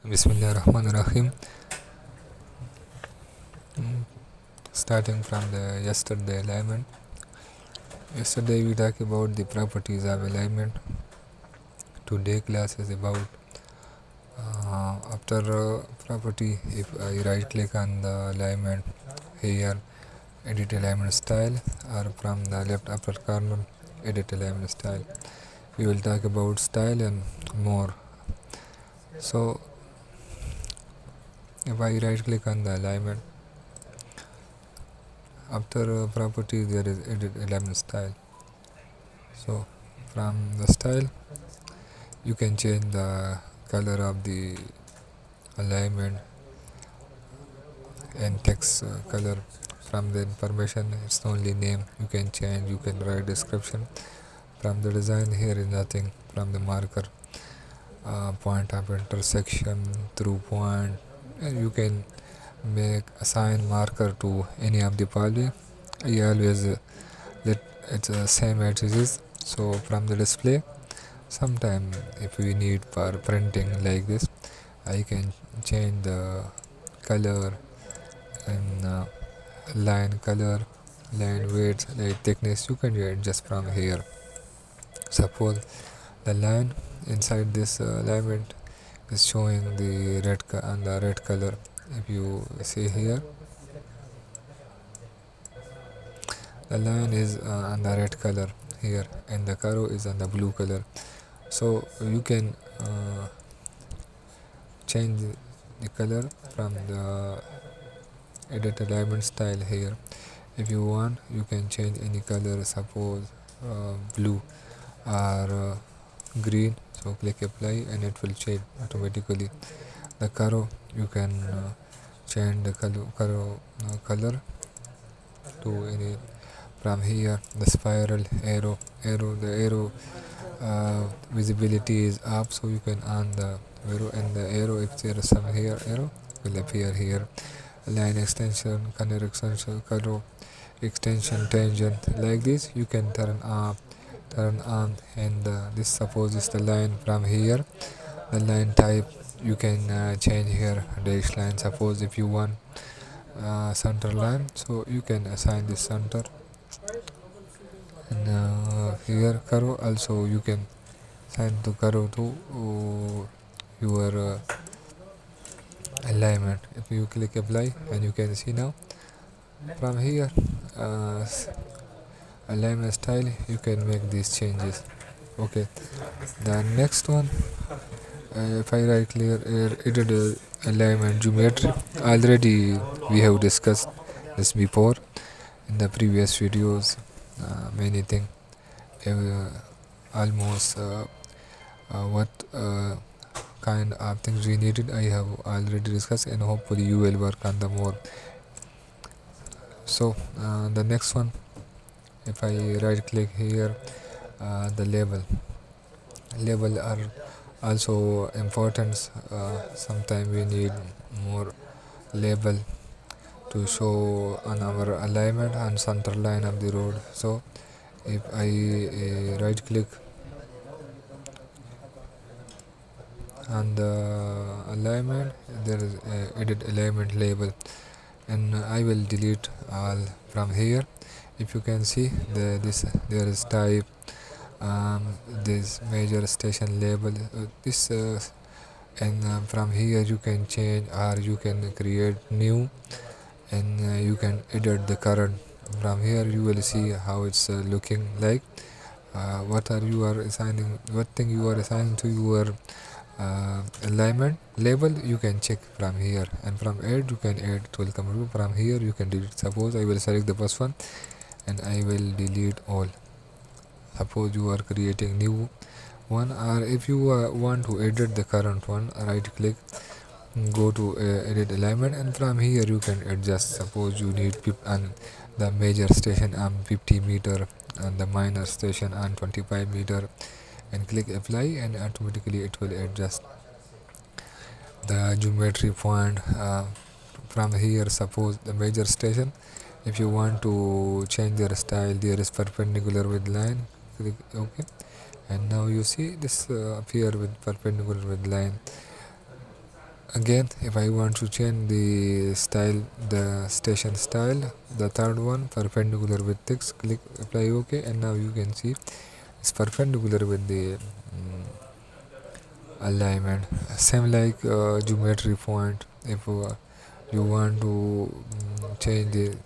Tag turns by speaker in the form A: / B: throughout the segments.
A: Bismillahirrahmanirrahim. Starting from the yesterday alignment. Yesterday we talked about the properties of alignment. Today class is about after property. If I right click on the alignment here, edit alignment style, or from the left upper corner, edit alignment style. We will talk about style and more. So if I right click on the alignment, after property there is edit alignment style. So from the style you can change the color of the alignment and text color. From the information it's only name, you can change, you can write description. From the design here is nothing. From the marker, point of intersection through point, and you can make assign marker to any of the poly. I always let it's same as it is. So from the display, sometime if we need for printing like this, I can change the color and line color, line width, line thickness. You can adjust from here. Suppose the line inside this alignment is showing the and the red color. If you see here, the line is on the red color here, and the curve is on the blue color. So you can change the color from the edit alignment style here. If you want, you can change any color, suppose blue or green. So click apply and it will change automatically. The curve, you can change the color to any. From here, the spiral the arrow visibility is up, so you can on the arrow, and the arrow, if there is some here arrow, will appear here. Line extension, color extension, color extension, tangent, like this you can turn on, and this suppose is the line. From here, the line type you can change here, dash line. Suppose if you want center line, so you can assign this center. And here curve also you can assign the curve to your alignment. If you click apply, and you can see now from here uh, alignment style, you can make these changes. Okay, the next one, if I right clear edit alignment geometry, already we have discussed this before in the previous videos. Many things, almost what kind of things we needed, I have already discussed, and hopefully you will work on the more. So the next one, if I right click here, the label are also important. Sometimes we need more label to show on our alignment and center line of the road. So if I right click on the alignment, there is edit alignment label, and I will delete all from here. If you can see there is type, this major station label, this and from here you can change, or you can create new, and you can edit the current. From here you will see how it's looking like. What you are assigning, what thing you are assigning to your alignment label, you can check from here, and from add you can add, it will come to. From here you can delete. Suppose I will select the first one and I will delete all. Suppose you are creating new one, or if you want to edit the current one, right click, go to edit alignment, and from here you can adjust. Suppose you need on the major station on 50 meter and the minor station on 25 meter, and click apply, and automatically it will adjust the geometry point. From here, suppose the major station, if you want to change their style, there is perpendicular with line, click OK, and now you see this appear with perpendicular with line. Again, if I want to change the style, the station style, the third one, perpendicular with text, click apply OK, and now you can see it's perpendicular with the alignment. Same like geometry point. If you want to change the,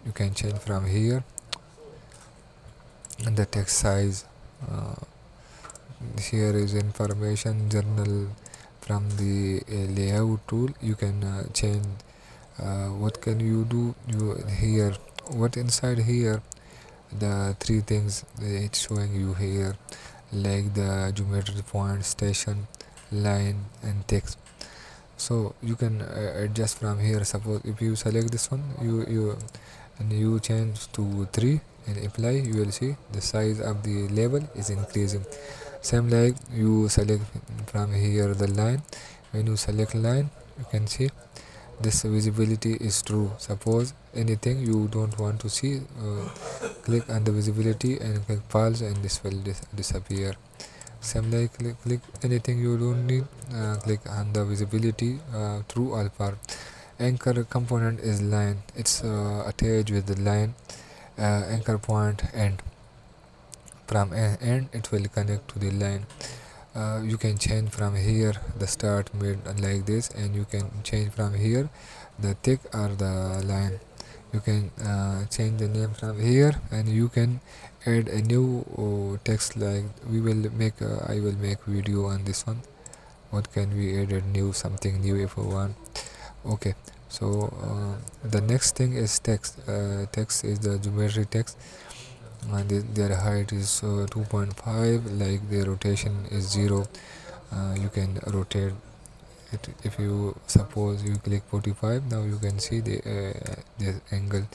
A: you can change from here, and the text size. Uh, Here is information journal. From the layout tool you can change. What can you do you here, what inside here, the three things it's showing you here, like the geometry point, station, line, and text. So you can adjust from here. Suppose if you select this one, you change to 3 and apply, you will see the size of the label is increasing. Same like you select from here the line. When you select line, you can see this visibility is true. Suppose anything you don't want to see, click on the visibility and click pause, and this will disappear. Same like click anything you don't need, click on the visibility, true all part. Anchor component is line, it's attached with the line. Anchor point end, from end it will connect to the line. You can change from here the start, mid, like this, and you can change from here the tick or the line. You can change the name from here, and you can add a new text. Like we will make I will make video on this one. What can we add a new, something new if we want. Okay, so the next thing is text. Text is the geometry text. Their height is 2.5, like their rotation is 0. You can rotate it. If you suppose you click 45, now you can see the angle.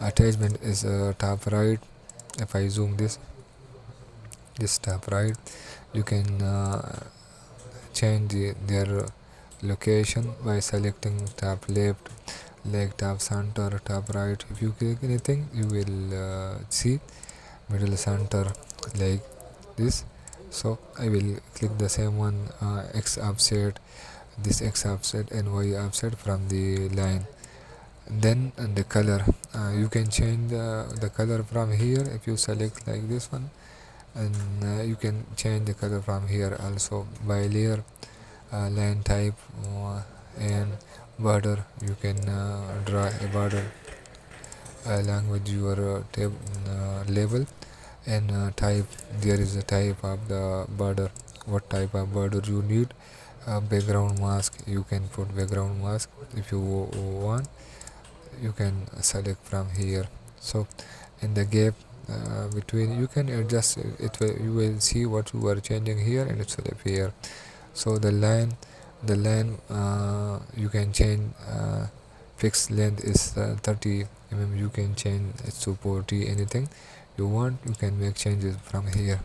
A: Attachment is top right. If I zoom this top right, you can change their location by selecting top left, like top center, top right. If you click anything, you will see middle center, like this. So I will click the same one, x offset, this x offset and y offset from the line. Then the color, you can change the color from here. If you select like this one, and you can change the color from here also by layer, line type, and border. You can draw a border along with your label, and type. There is a type of the border, what type of border you need. Background mask, you can put background mask if you want. You can select from here. So in the gap between, you can adjust it. You will see what you are changing here, and it will appear. So the line you can change. Fixed length is 30 mm. You can change it to 40. Anything you want, you can make changes from here.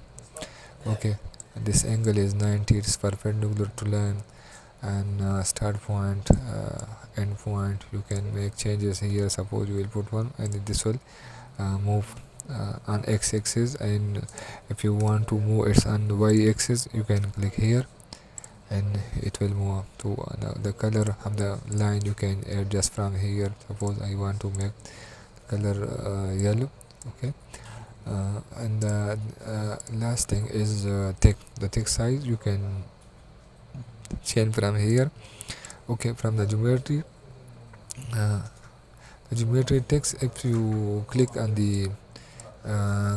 A: Okay, this angle is 90. It's perpendicular to line, and start point, end point. You can make changes here. Suppose you will put one, and this will move on x-axis, and if you want to move it on the y-axis, you can click here, and it will move to the color of the line. You can adjust from here. Suppose I want to make color yellow. Okay, and the last thing is the text size. You can change from here. Okay, from uh, the geometry text, if you click on the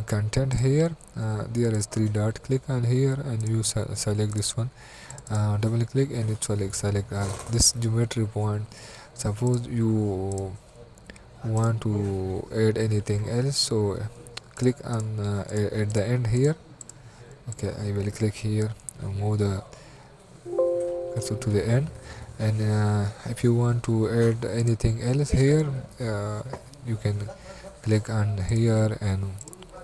A: content here, there is 3 dot. Click on here, and you select this one. Double click, and it will select this geometry point. Suppose you want to add anything else, so click on at the end here. Okay, I will click here and move the cursor to the end. And if you want to add anything else here, you can click on here and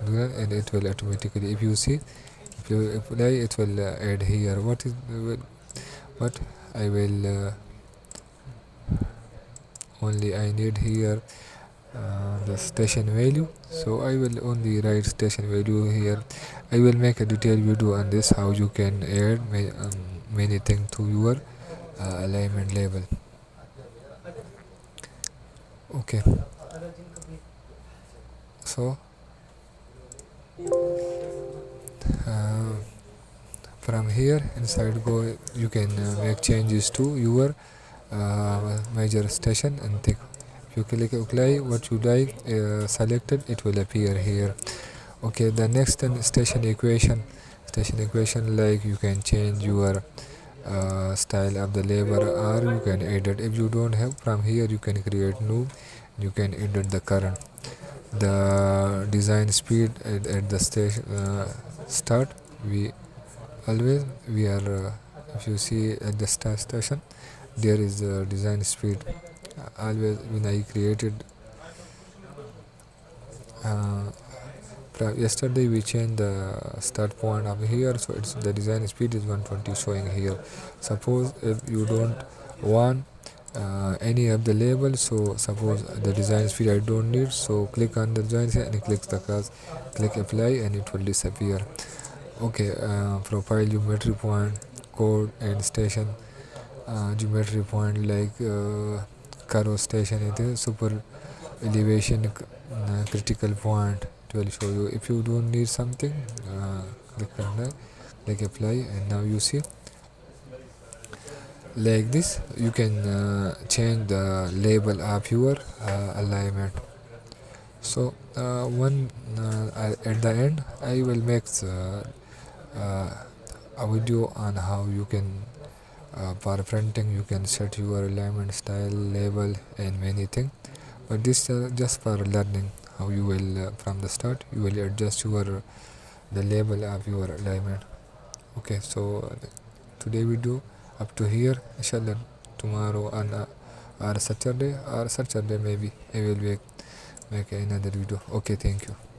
A: do that, and it will automatically, if you see, if you apply, it will add here. What I will only I need here the station value, so I will only write station value here. I will make a detailed video on this, how you can add many things to your alignment label. Okay, so uh, from here inside go, you can make changes to your major station and take. If you click apply what you like selected, it will appear here. Okay, the next station equation. Station equation, like you can change your style of the label, or you can edit. If you don't have, from here you can create new, you can edit the current. The design speed at the station start, we always we are if you see at the start station, there is the design speed. Always when I created uh, yesterday we changed the start point of here, so it's the design speed is 120 showing here. Suppose if you don't want any of the labels, so suppose the design speed I don't need, so click on the design speed and click the class, click apply, and it will disappear. Okay, profile geometry point, code and station. Geometry point like curve station, it is super elevation critical point, it will show you. If you don't need something, click on that, like apply, and now you see like this you can change the label of your alignment. So one at the end I will make uh, a video on how you can for printing you can set your alignment style, label, and many things. But this just for learning how you will from the start you will adjust your the label of your alignment. Okay, so today video up to here. Inshallah tomorrow on or Saturday maybe I will make another video. Okay, thank you.